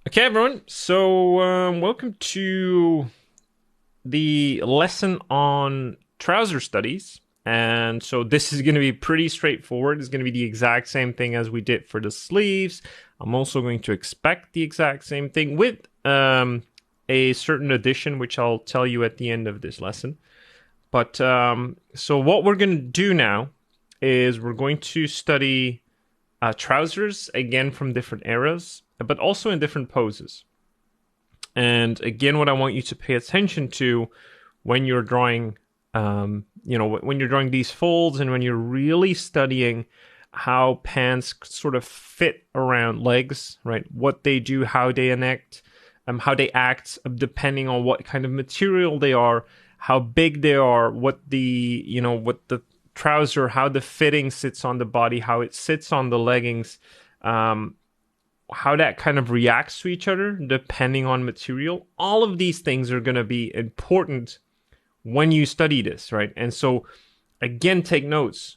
Okay, everyone. So, welcome to the lesson on trouser studies. And so, this is going to be pretty straightforward. It's going to be the exact same thing as we did for the sleeves. I'm also going to expect the exact same thing with a certain addition, which I'll tell you at the end of this lesson. But so, what we're going to do now is we're going to study trousers again from different eras, but also in different poses. And again, what I want you to pay attention to when you're drawing, when you're drawing these folds and when you're really studying how pants sort of fit around legs, right? What they do, how they act, depending on what kind of material they are, how big they are, what the trouser, how the fitting sits on the body, how it sits on the leggings, how that kind of reacts to each other depending on material. All of these things are going to be important when you study this, right? And so, again, take notes.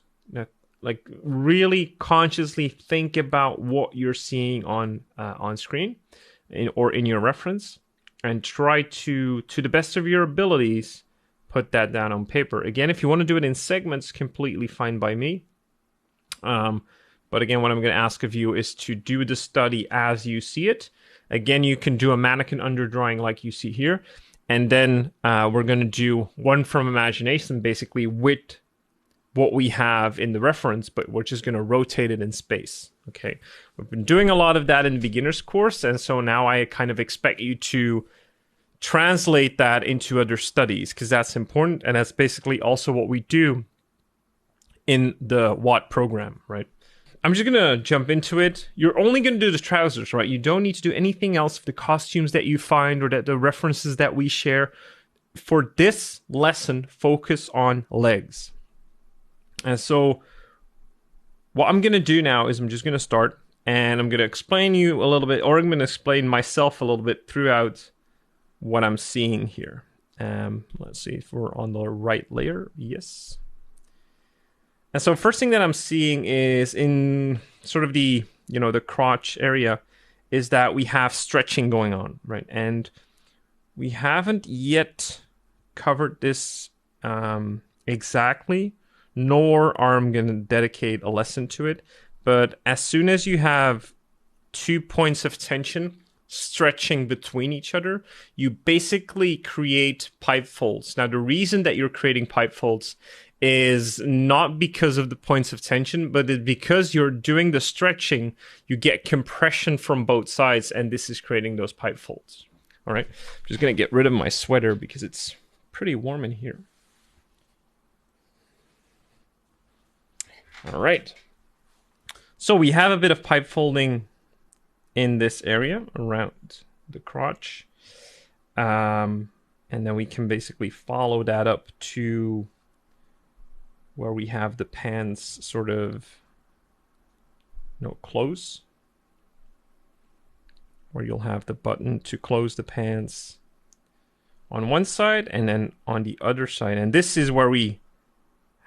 Like really consciously think about what you're seeing on screen or in your reference, and try to the best of your abilities, put that down on paper. Again, if you want to do it in segments, completely fine by me. But again, what I'm going to ask of you is to do the study as you see it. Again, you can do a mannequin underdrawing like you see here. And then we're going to do one from imagination, basically with what we have in the reference, but we're just going to rotate it in space. Okay. We've been doing a lot of that in the beginner's course. And so now I kind of expect you to translate that into other studies, because that's important. And that's basically also what we do in the WOT program, right? I'm just going to jump into it. You're only going to do the trousers, right? You don't need to do anything else for the costumes that you find or that the references that we share. For this lesson, focus on legs. And so what I'm going to do now is I'm just going to start, and I'm going to explain you a little bit, or I'm going to explain myself a little bit throughout what I'm seeing here. Let's see if we're on the right layer. Yes. And so first thing that I'm seeing is in sort of the crotch area is that we have stretching going on, right? And we haven't yet covered this exactly, nor are I'm going to dedicate a lesson to it. But as soon as you have 2 points of tension stretching between each other, you basically create pipe folds. Now, the reason that you're creating pipe folds is not because of the points of tension, but it's because you're doing the stretching, you get compression from both sides, and this is creating those pipe folds. All right, I'm just going to get rid of my sweater because it's pretty warm in here. All right, so we have a bit of pipe folding in this area around the crotch, and then we can basically follow that up to where we have the pants sort of close, where you'll have the button to close the pants on one side and then on the other side. And this is where we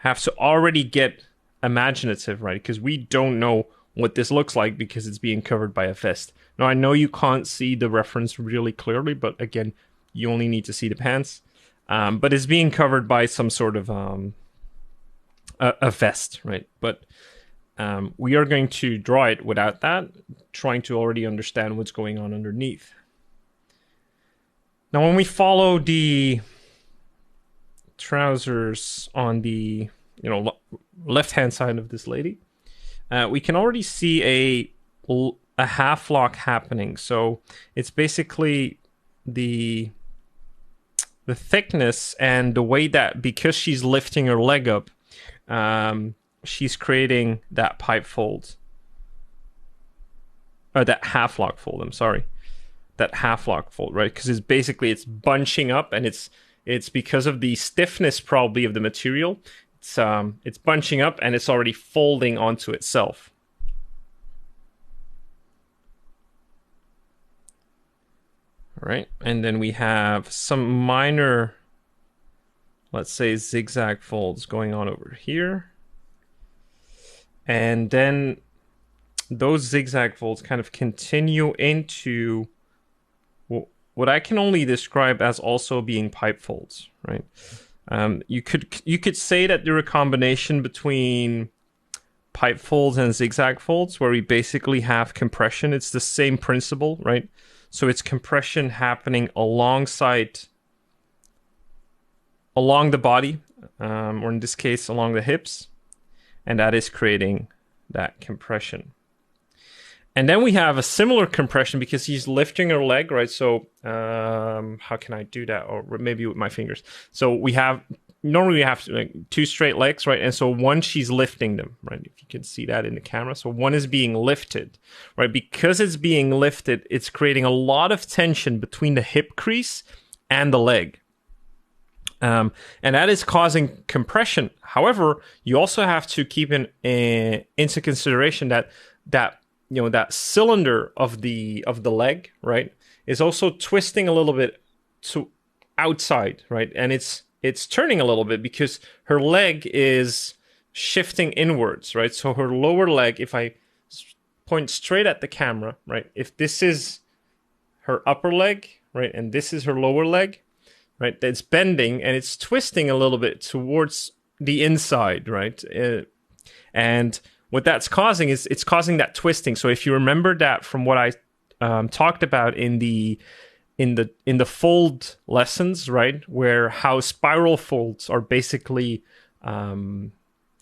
have to already get imaginative, right? Because we don't know what this looks like because it's being covered by a vest. Now, I know you can't see the reference really clearly, but again, you only need to see the pants. But it's being covered by some sort of a vest, right? But we are going to draw it without that, trying to already understand what's going on underneath. Now, when we follow the trousers on the left-hand side of this lady, we can already see a half lock happening. So it's basically the thickness and the way that, because she's lifting her leg up, she's creating that pipe fold, or that half lock fold. I'm sorry, that half lock fold, right? Because it's bunching up, and it's because of the stiffness probably of the material. It's bunching up and it's already folding onto itself. All right, and then we have some minor, let's say, zigzag folds going on over here. And then those zigzag folds kind of continue into what I can only describe as also being pipe folds, right? You could say that they're a combination between pipe folds and zigzag folds, where we basically have compression. It's the same principle, right? So it's compression happening along the body, or in this case, along the hips, and that is creating that compression. And then we have a similar compression because he's lifting her leg, right? So how can I do that? Or maybe with my fingers. So normally we have like 2 straight legs, right? And so one, she's lifting them, right? If you can see that in the camera. So one is being lifted, right? Because it's being lifted, it's creating a lot of tension between the hip crease and the leg. And that is causing compression. However, you also have to keep into consideration that that cylinder of the leg, right, is also twisting a little bit to outside, right? And it's turning a little bit because her leg is shifting inwards, right? So her lower leg, if I point straight at the camera, right, if this is her upper leg, right, and this is her lower leg, right, it's bending and it's twisting a little bit towards the inside, right? And what that's causing is it's causing that twisting. So if you remember that from what I talked about in the fold lessons, right, where how spiral folds are basically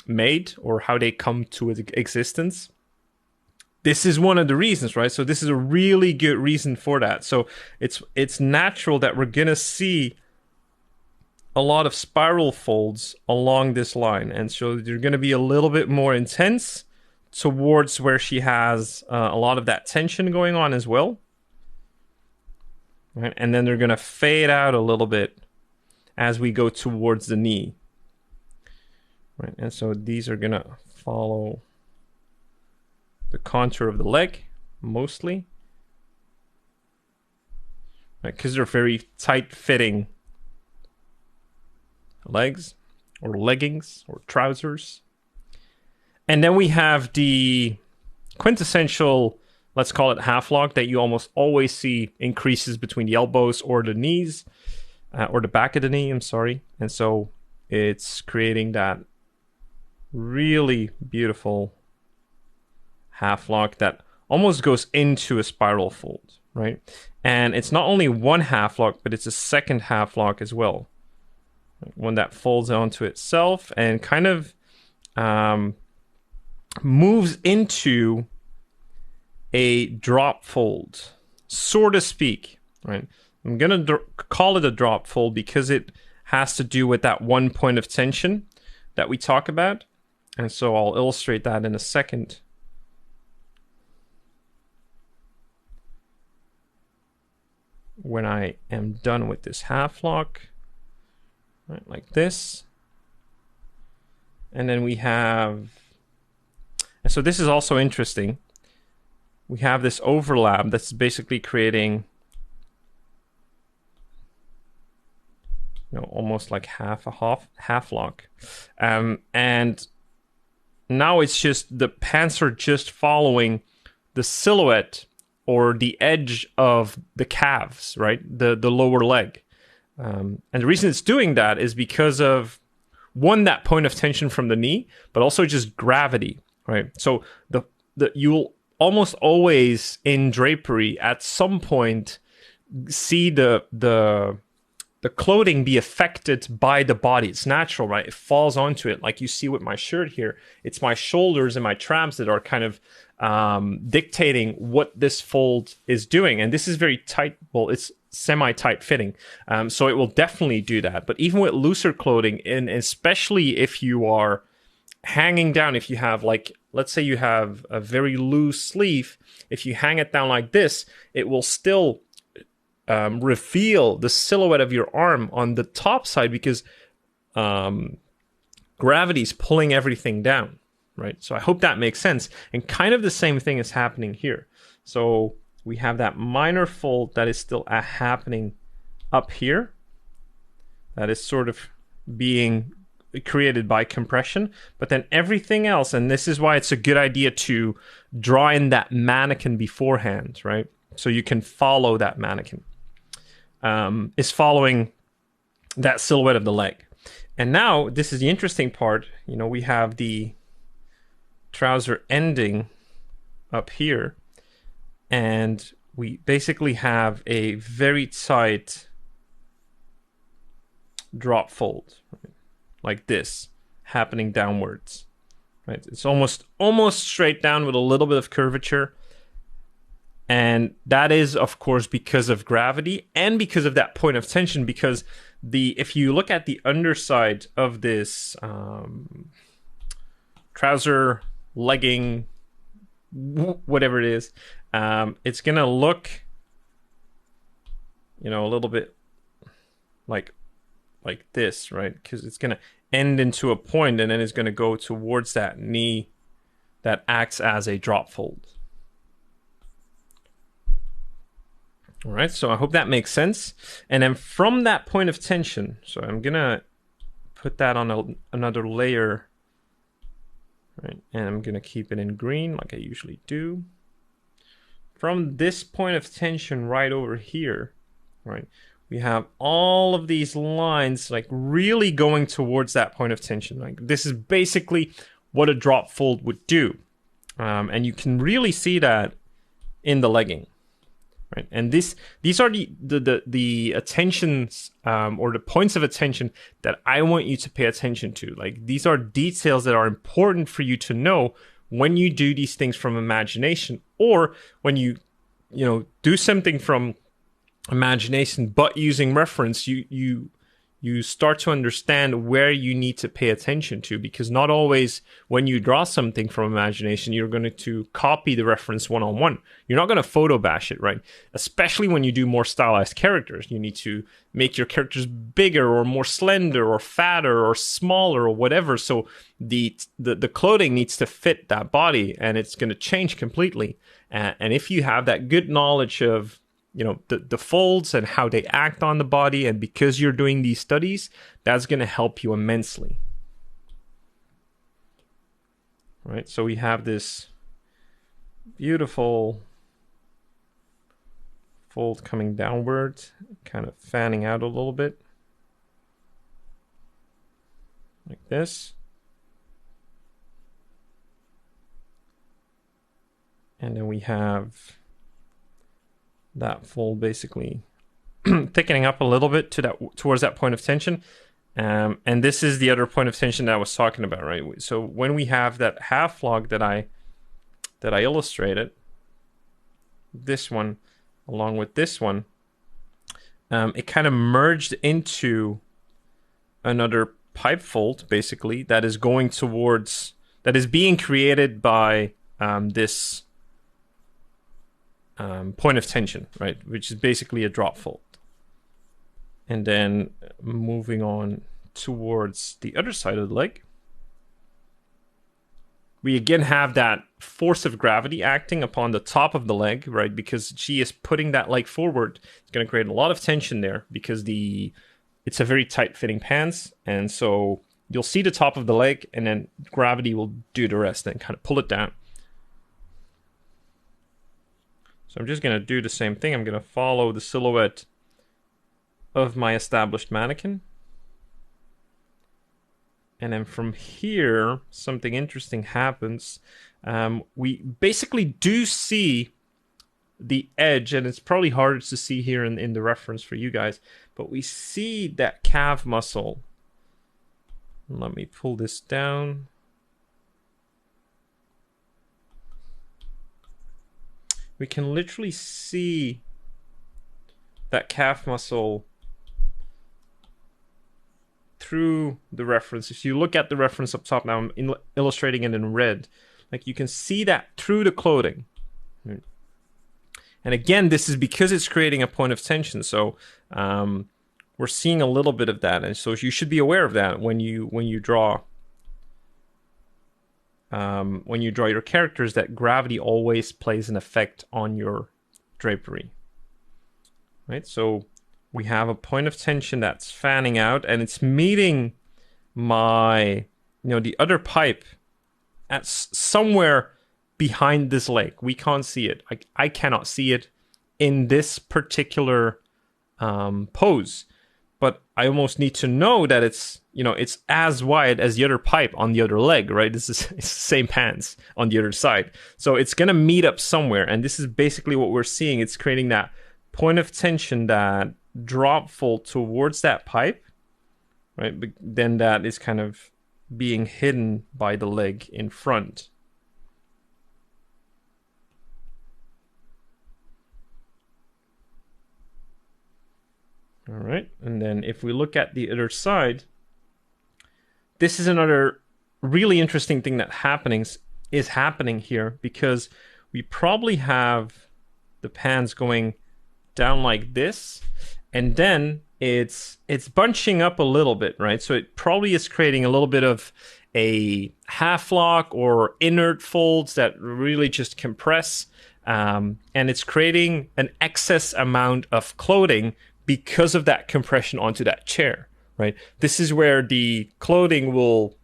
made, or how they come to existence, this is one of the reasons, right? So this is a really good reason for that. So it's natural that we're gonna see a lot of spiral folds along this line, and so they're going to be a little bit more intense towards where she has a lot of that tension going on as well, right? And then they're going to fade out a little bit as we go towards the knee, right? And so these are going to follow the contour of the leg mostly, right? Because they're very tight fitting legs or leggings or trousers. And then we have the quintessential, let's call it half lock, that you almost always see increases between the elbows or the knees, or the back of the knee, I'm sorry. And so it's creating that really beautiful half lock that almost goes into a spiral fold, right? And it's not only one half lock, but it's a second half lock as well. One that folds onto itself and kind of moves into a drop fold, so to speak, right? I'm going to call it a drop fold because it has to do with that one point of tension that we talk about. And so I'll illustrate that in a second. When I am done with this half lock. Right, like this. And then we have, and so this is also interesting. We have this overlap that's basically creating, almost like half lock. And now it's just the pants are just following the silhouette or the edge of the calves, right? The lower leg. And the reason it's doing that is because of, one, that point of tension from the knee, but also just gravity, right? So you'll almost always in drapery at some point see the clothing be affected by the body. It's natural, right? It falls onto it. Like you see with my shirt here, it's my shoulders and my traps that are kind of dictating what this fold is doing. And this is very tight. Well, it's semi-tight fitting. So it will definitely do that. But even with looser clothing, and especially if you are hanging down, if you have, like, let's say you have a very loose sleeve, if you hang it down like this, it will still reveal the silhouette of your arm on the top side because gravity is pulling everything down, right? So I hope that makes sense. And kind of the same thing is happening here. So we have that minor fold that is still happening up here. That is sort of being created by compression. But then everything else, and this is why it's a good idea to draw in that mannequin beforehand, right? So you can follow that mannequin. is following that silhouette of the leg. And now this is the interesting part. You know, we have the trouser ending up here, and we basically have a very tight drop fold, right? Like this, happening downwards, right? It's almost straight down with a little bit of curvature. And that is, of course, because of gravity and because of that point of tension. Because if you look at the underside of this trouser, legging, whatever it is, it's gonna look, you know, a little bit like this, right? Because it's gonna end into a point, and then it's gonna go towards that knee that acts as a drop fold. All right, so I hope that makes sense. And then from that point of tension, so I'm gonna put that on another layer, right? And I'm gonna keep it in green like I usually do. From this point of tension right over here, right, we have all of these lines like really going towards that point of tension. Like this is basically what a drop fold would do. And you can really see that in the legging. Right, and these are the attentions or the points of attention that I want you to pay attention to. Like these are details that are important for you to know when you do these things from imagination, or when you do something from imagination but using reference. You start to understand where you need to pay attention to, because not always when you draw something from imagination, you're going to copy the reference one-on-one. You're not going to photo bash it, right? Especially when you do more stylized characters. You need to make your characters bigger or more slender or fatter or smaller or whatever. So the clothing needs to fit that body, and it's going to change completely. And if you have that good knowledge of the folds and how they act on the body, and because you're doing these studies, that's going to help you immensely. All right, so we have this beautiful fold coming downward, kind of fanning out a little bit like this. And then we have that fold basically thickening up a little bit towards that point of tension. And this is the other point of tension that I was talking about, right? So when we have that half log that I illustrated, this one along with this one, it kind of merged into another pipe fold basically that is being created by this point of tension, right? Which is basically a drop fold. And then moving on towards the other side of the leg, we again have that force of gravity acting upon the top of the leg, right? Because she is putting that leg forward. It's going to create a lot of tension there because it's a very tight fitting pants. And so you'll see the top of the leg, and then gravity will do the rest and kind of pull it down. So I'm just going to do the same thing. I'm going to follow the silhouette of my established mannequin. And then from here, something interesting happens. We basically do see the edge, and it's probably harder to see here in the reference for you guys, but we see that calf muscle. Let me pull this down. We can literally see that calf muscle through the reference. If you look at the reference up top now, I'm illustrating it in red. Like you can see that through the clothing. And again, this is because it's creating a point of tension. So we're seeing a little bit of that, and so you should be aware of that when you draw. When you draw your characters, that gravity always plays an effect on your drapery, right? So we have a point of tension that's fanning out, and it's meeting the other pipe at somewhere behind this leg. We can't see it. I cannot see it in this particular pose. But I almost need to know that it's, you know, it's as wide as the other pipe on the other leg, right? This is it's the same pants on the other side. So it's going to meet up somewhere. And this is basically what we're seeing. It's creating that point of tension, that drop fold towards that pipe, right? But then that is kind of being hidden by the leg in front. All right, and then if we look at the other side, this is another really interesting thing that is happening here, because we probably have the pans going down like this, and then it's bunching up a little bit, right? So it probably is creating a little bit of a half lock or inert folds that really just compress, and it's creating an excess amount of clothing because of that compression onto that chair, right? This is where the clothing will,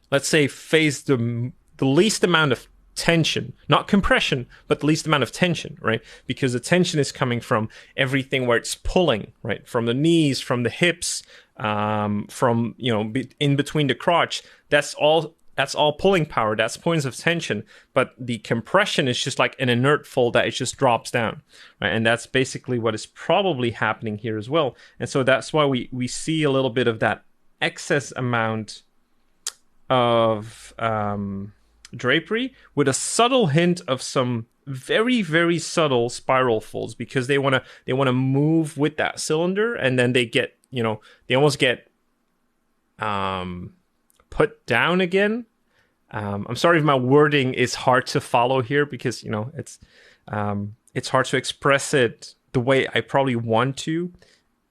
let's say, face the least amount of tension, not compression, but the least amount of tension, right? Because the tension is coming from everything where it's pulling, right? From the knees, from the hips, from, you know, in between the crotch. That's all pulling power. That's points of tension. But the compression is just like an inert fold that it just drops down, right? And that's basically what is probably happening here as well. And so that's why we see a little bit of that excess amount of drapery with a subtle hint of some very, very subtle spiral folds, because they want to move with that cylinder, and then they get, you know, they almost get put down again. I'm sorry if my wording is hard to follow here, because, you know, it's hard to express it the way I probably want to,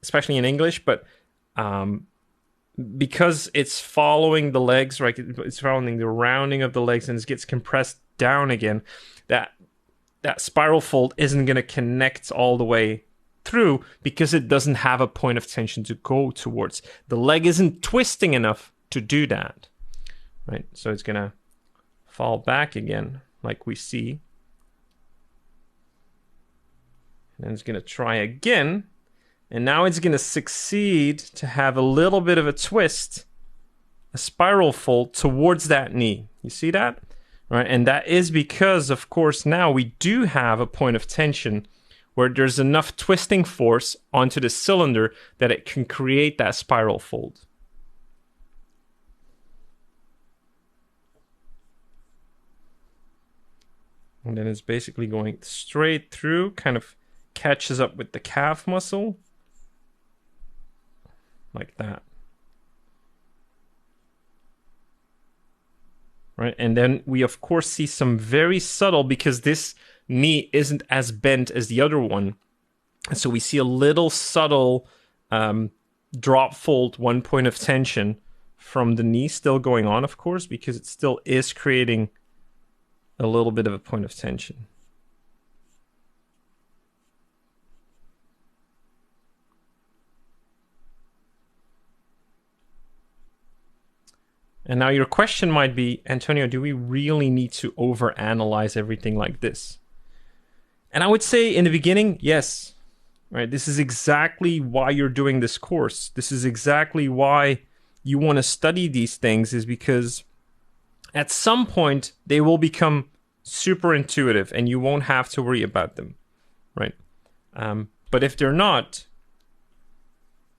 especially in English. But because it's following the legs, right? It's following the rounding of the legs, and it gets compressed down again. That spiral fold isn't going to connect all the way through, because it doesn't have a point of tension to go towards. The leg isn't twisting enough to do that, right? So it's gonna fall back again, like we see, and then it's gonna try again, and now it's gonna succeed to have a little bit of a twist, a spiral fold towards that knee. You see that, right? And that is because, of course, now we do have a point of tension where there's enough twisting force onto the cylinder that it can create that spiral fold. And then it's basically going straight through, kind of catches up with the calf muscle, like that. Right, and then we of course see some very subtle, because this knee isn't as bent as the other one. And so we see a little subtle drop fold, one point of tension from the knee still going on, of course, because it still is creating a little bit of a point of tension. And now your question might be, Antonio, do we really need to overanalyze everything like this? And I would say in the beginning, yes. Right? This is exactly why you're doing this course. This is exactly why you want to study these things, is because at some point they will become super intuitive and you won't have to worry about them, right? But if they're not,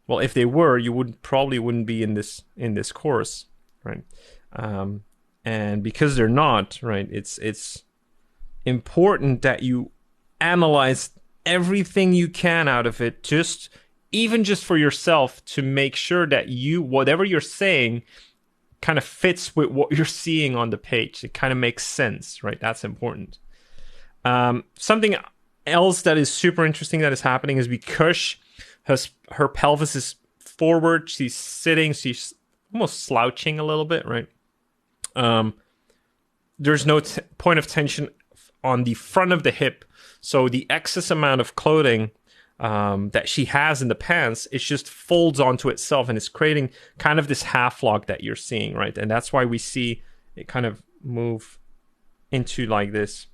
well, if they were, you probably wouldn't be in this course, right? And because they're not, right, it's important that you analyze everything you can out of it, even just for yourself, to make sure that whatever you're saying kind of fits with what you're seeing on the page. It kind of makes sense, right? That's important. Something else that is super interesting that is happening is because her pelvis is forward, she's sitting, she's almost slouching a little bit, right? There's no point of tension on the front of the hip, so the excess amount of clothing that she has in the pants, it just folds onto itself and it's creating kind of this half lock that you're seeing, right? And that's why we see it kind of move into like this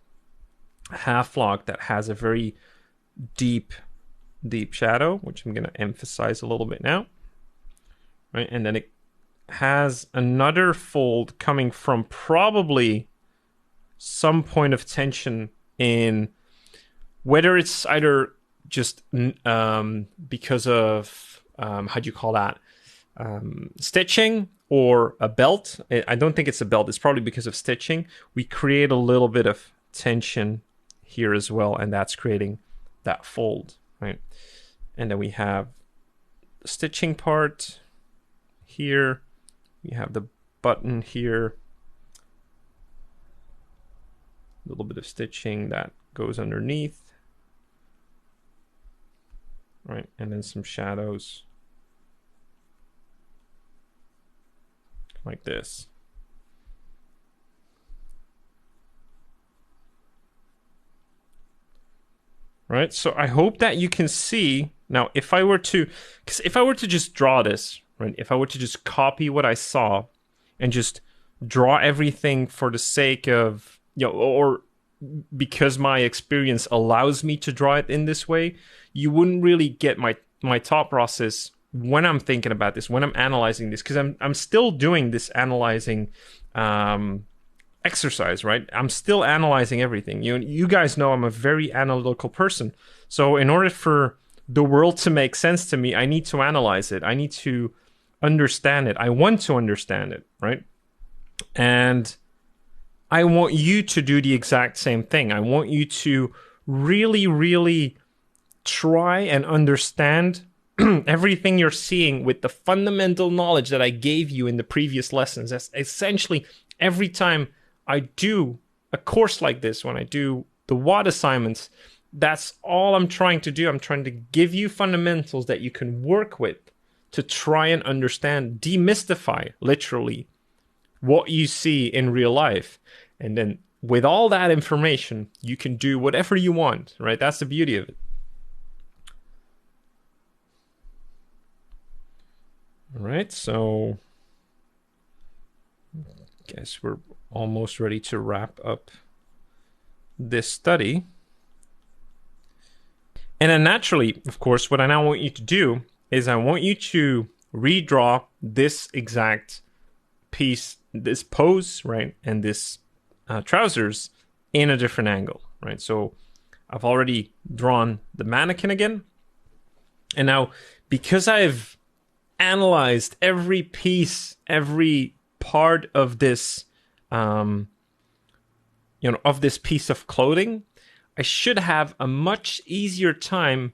half lock that has a very deep deep shadow, which I'm going to emphasize a little bit now. Right, and then it has another fold coming from probably some point of tension in, whether it's either just because of how do you call that, stitching, or a belt. I don't think it's a belt. It's probably because of stitching. We create a little bit of tension here as well, and that's creating that fold, right? And then we have the stitching part here. We have the button here. A little bit of stitching that goes underneath, right? And then some shadows like this. Right, so I hope that you can see. Now, if I were to just draw this, right? If I were to just copy what I saw and just draw everything for the sake of, or because my experience allows me to draw it in this way, you wouldn't really get my thought process when I'm thinking about this, when I'm analyzing this, because I'm still doing this analyzing exercise, right? I'm still analyzing everything. You guys know I'm a very analytical person. So in order for the world to make sense to me, I need to analyze it. I need to understand it. I want to understand it, right? And I want you to do the exact same thing. I want you to really, really try and understand everything you're seeing with the fundamental knowledge that I gave you in the previous lessons. That's essentially every time I do a course like this, when I do the WOD assignments, that's all I'm trying to do. I'm trying to give you fundamentals that you can work with to try and understand, demystify, literally, what you see in real life. And then with all that information, you can do whatever you want, right? That's the beauty of it. All right, so I guess we're almost ready to wrap up this study. And then naturally, of course, what I now want you to do is I want you to redraw this exact piece, this pose, right, and this trousers in a different angle, right? So I've already drawn the mannequin again. And now, because I've analyzed every piece, every part of this, of this piece of clothing, I should have a much easier time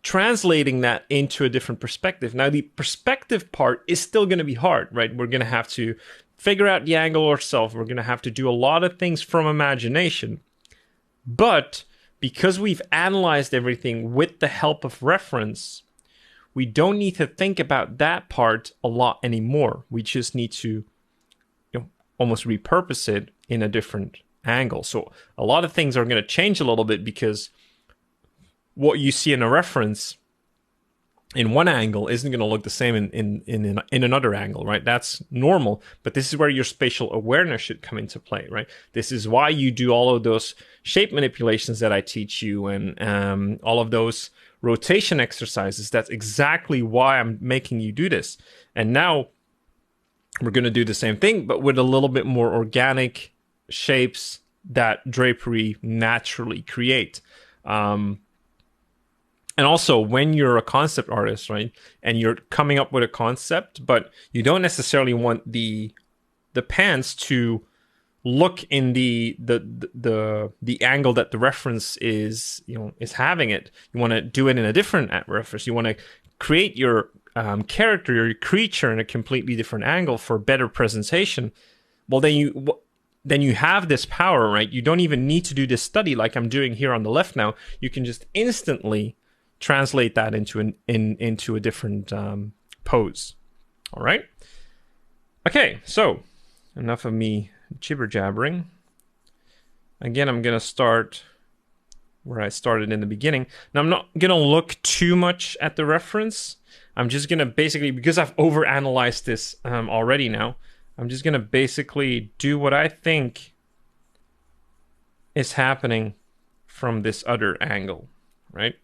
translating that into a different perspective. Now, the perspective part is still going to be hard, right? We're going to have to figure out the angle ourselves. We're going to have to do a lot of things from imagination. But because we've analyzed everything with the help of reference, we don't need to think about that part a lot anymore. We just need to almost repurpose it in a different angle. So a lot of things are going to change a little bit because what you see in a reference in one angle isn't going to look the same in another angle, right? That's normal, but this is where your spatial awareness should come into play, right? This is why you do all of those shape manipulations that I teach you and all of those rotation exercises. That's exactly why I'm making you do this. And now we're going to do the same thing, but with a little bit more organic shapes that drapery naturally create. And also, when you're a concept artist, right, and you're coming up with a concept, but you don't necessarily want the pants to look in the angle that the reference is having it. You want to do it in a different reference. You want to create your character, your creature, in a completely different angle for better presentation. Well, then you have this power, right? You don't even need to do this study like I'm doing here on the left now. You can just instantly translate that into a different pose. All right. Okay, so enough of me jibber jabbering. Again, I'm gonna start where I started in the beginning. Now, I'm not gonna look too much at the reference. I'm just gonna basically, because I've overanalyzed this already now, I'm just gonna basically do what I think is happening from this other angle, right?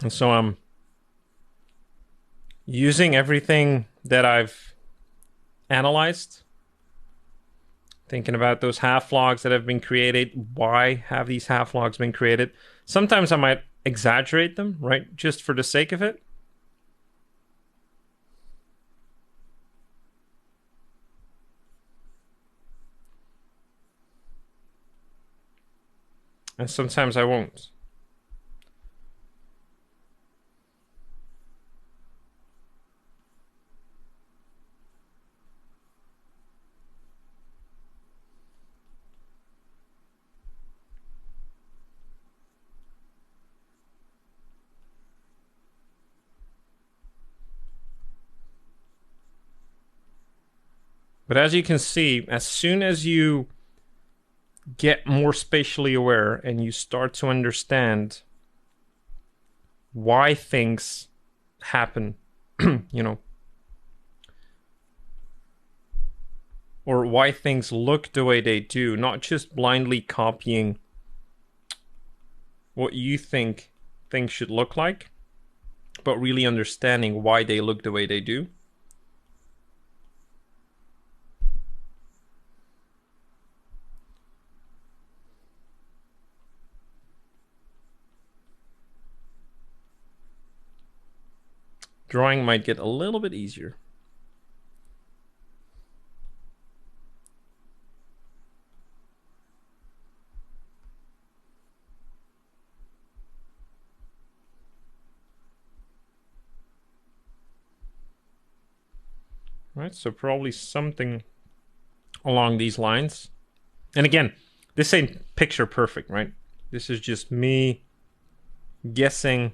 And so I'm using everything that I've analyzed, thinking about those half logs that have been created. Why have these half logs been created? Sometimes I might exaggerate them, right? Just for the sake of it. And sometimes I won't. But as you can see, as soon as you get more spatially aware and you start to understand why things happen, you know, or why things look the way they do, not just blindly copying what you think things should look like, but really understanding why they look the way they do. Drawing might get a little bit easier. Right, so probably something along these lines. And again, this ain't picture perfect, right? This is just me guessing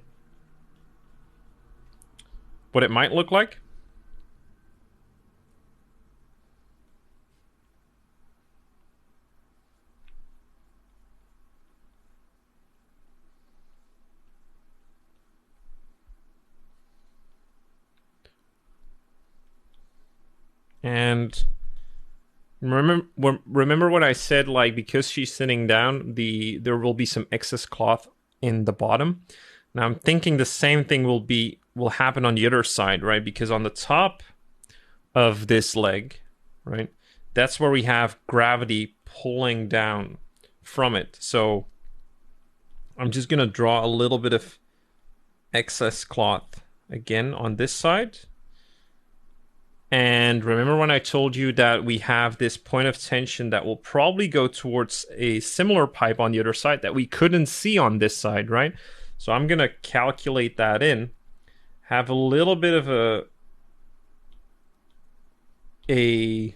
what it might look like. And remember what I said, like, because she's sitting down, there will be some excess cloth in the bottom. Now I'm thinking the same thing will happen on the other side, right? Because on the top of this leg, right, that's where we have gravity pulling down from it. So I'm just gonna draw a little bit of excess cloth again on this side. And remember when I told you that we have this point of tension that will probably go towards a similar pipe on the other side that we couldn't see on this side, right? So I'm going to calculate that in, have a little bit of a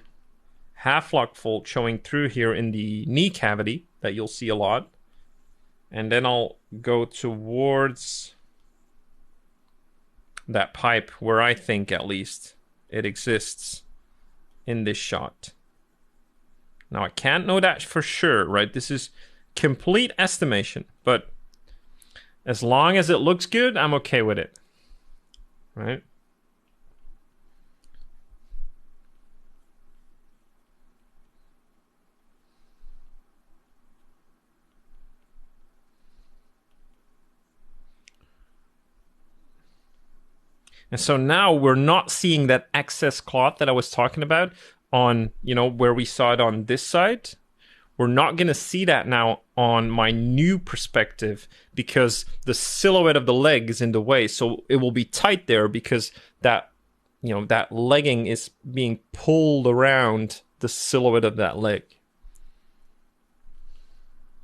half-lock fold showing through here in the knee cavity that you'll see a lot. And then I'll go towards that pipe where I think, at least, it exists in this shot. Now I can't know that for sure, right? This is complete estimation, but as long as it looks good, I'm okay with it, right? And so now we're not seeing that excess cloth that I was talking about on, you know, where we saw it on this side. We're not going to see that now on my new perspective because the silhouette of the leg is in the way. So it will be tight there because that, you know, that legging is being pulled around the silhouette of that leg.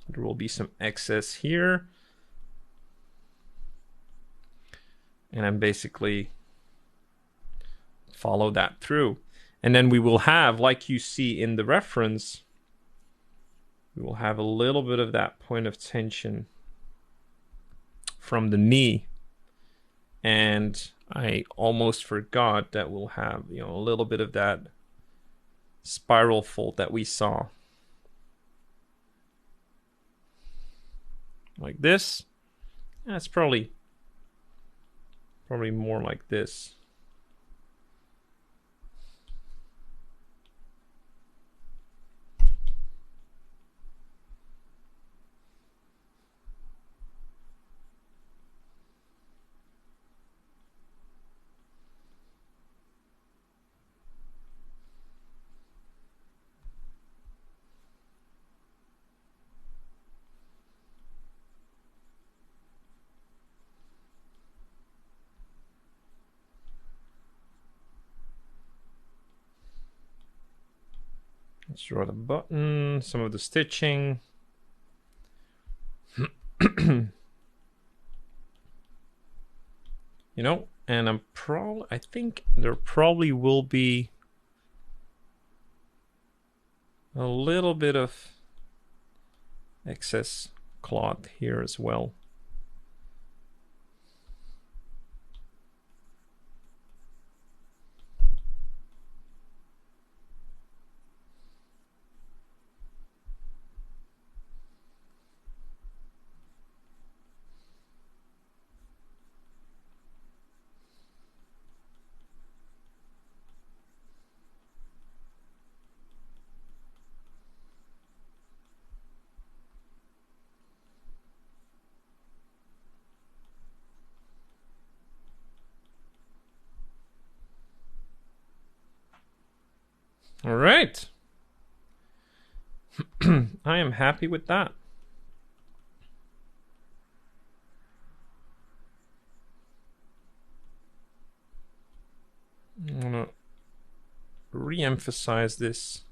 There will be some excess here. And I'm basically follow that through. And then we will have, like you see in the reference, we will have a little bit of that point of tension from the knee. And I almost forgot that we'll have, you know, a little bit of that spiral fold that we saw. Like this. That's probably more like this. Let's draw the button, some of the stitching. You know, and I think there probably will be a little bit of excess cloth here as well. All right. I am happy with that. I'm gonna re-emphasize this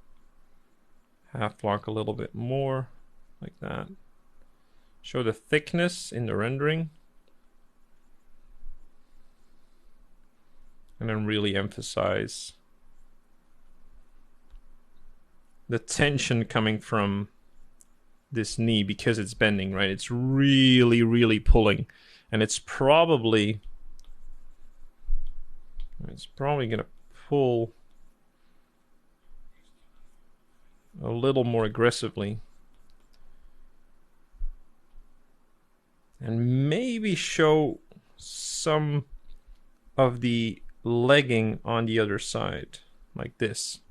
half block a little bit more, like that. Show the thickness in the rendering. And then really emphasize the tension coming from this knee because it's bending, right? It's really, really pulling. And it's probably gonna pull a little more aggressively. And maybe show some of the legging on the other side, like this.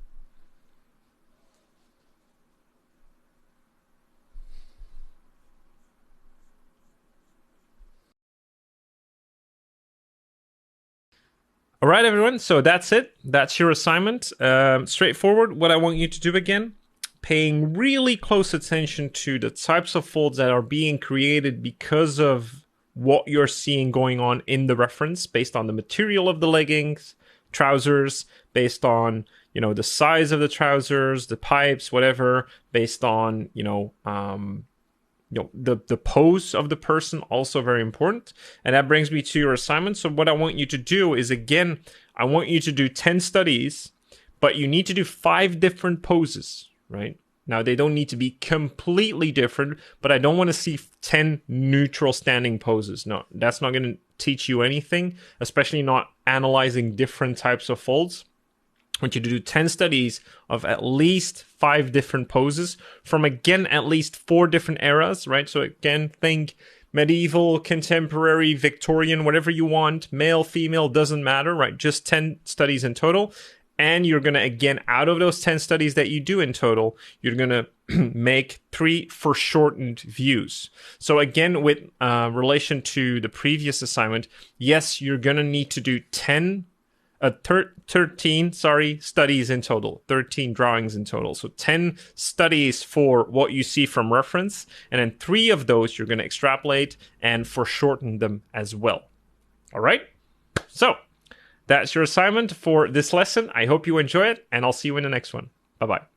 All right, everyone. So that's it. That's your assignment. Straightforward. What I want you to do again, paying really close attention to the types of folds that are being created because of what you're seeing going on in the reference, based on the material of the leggings, trousers, based on, you know, the size of the trousers, the pipes, whatever, based on, the pose of the person, also very important. And that brings me to your assignment. So what I want you to do is, again, I want you to do 10 studies, but you need to do 5 different poses, right? Now, they don't need to be completely different, but I don't want to see 10 neutral standing poses. No, that's not going to teach you anything, especially not analyzing different types of folds. I want you to do 10 studies of at least 5 different poses from, again, at least 4 different eras, right? So again, think medieval, contemporary, Victorian, whatever you want, male, female, doesn't matter, right? Just 10 studies in total. And you're going to, again, out of those 10 studies that you do in total, you're going to make 3 foreshortened views. So again, with relation to the previous assignment, yes, you're going to need to do 13 studies in total, 13 drawings in total. So 10 studies for what you see from reference, and then 3 of those you're going to extrapolate and foreshorten them as well. All right? So that's your assignment for this lesson. I hope you enjoy it, and I'll see you in the next one. Bye-bye.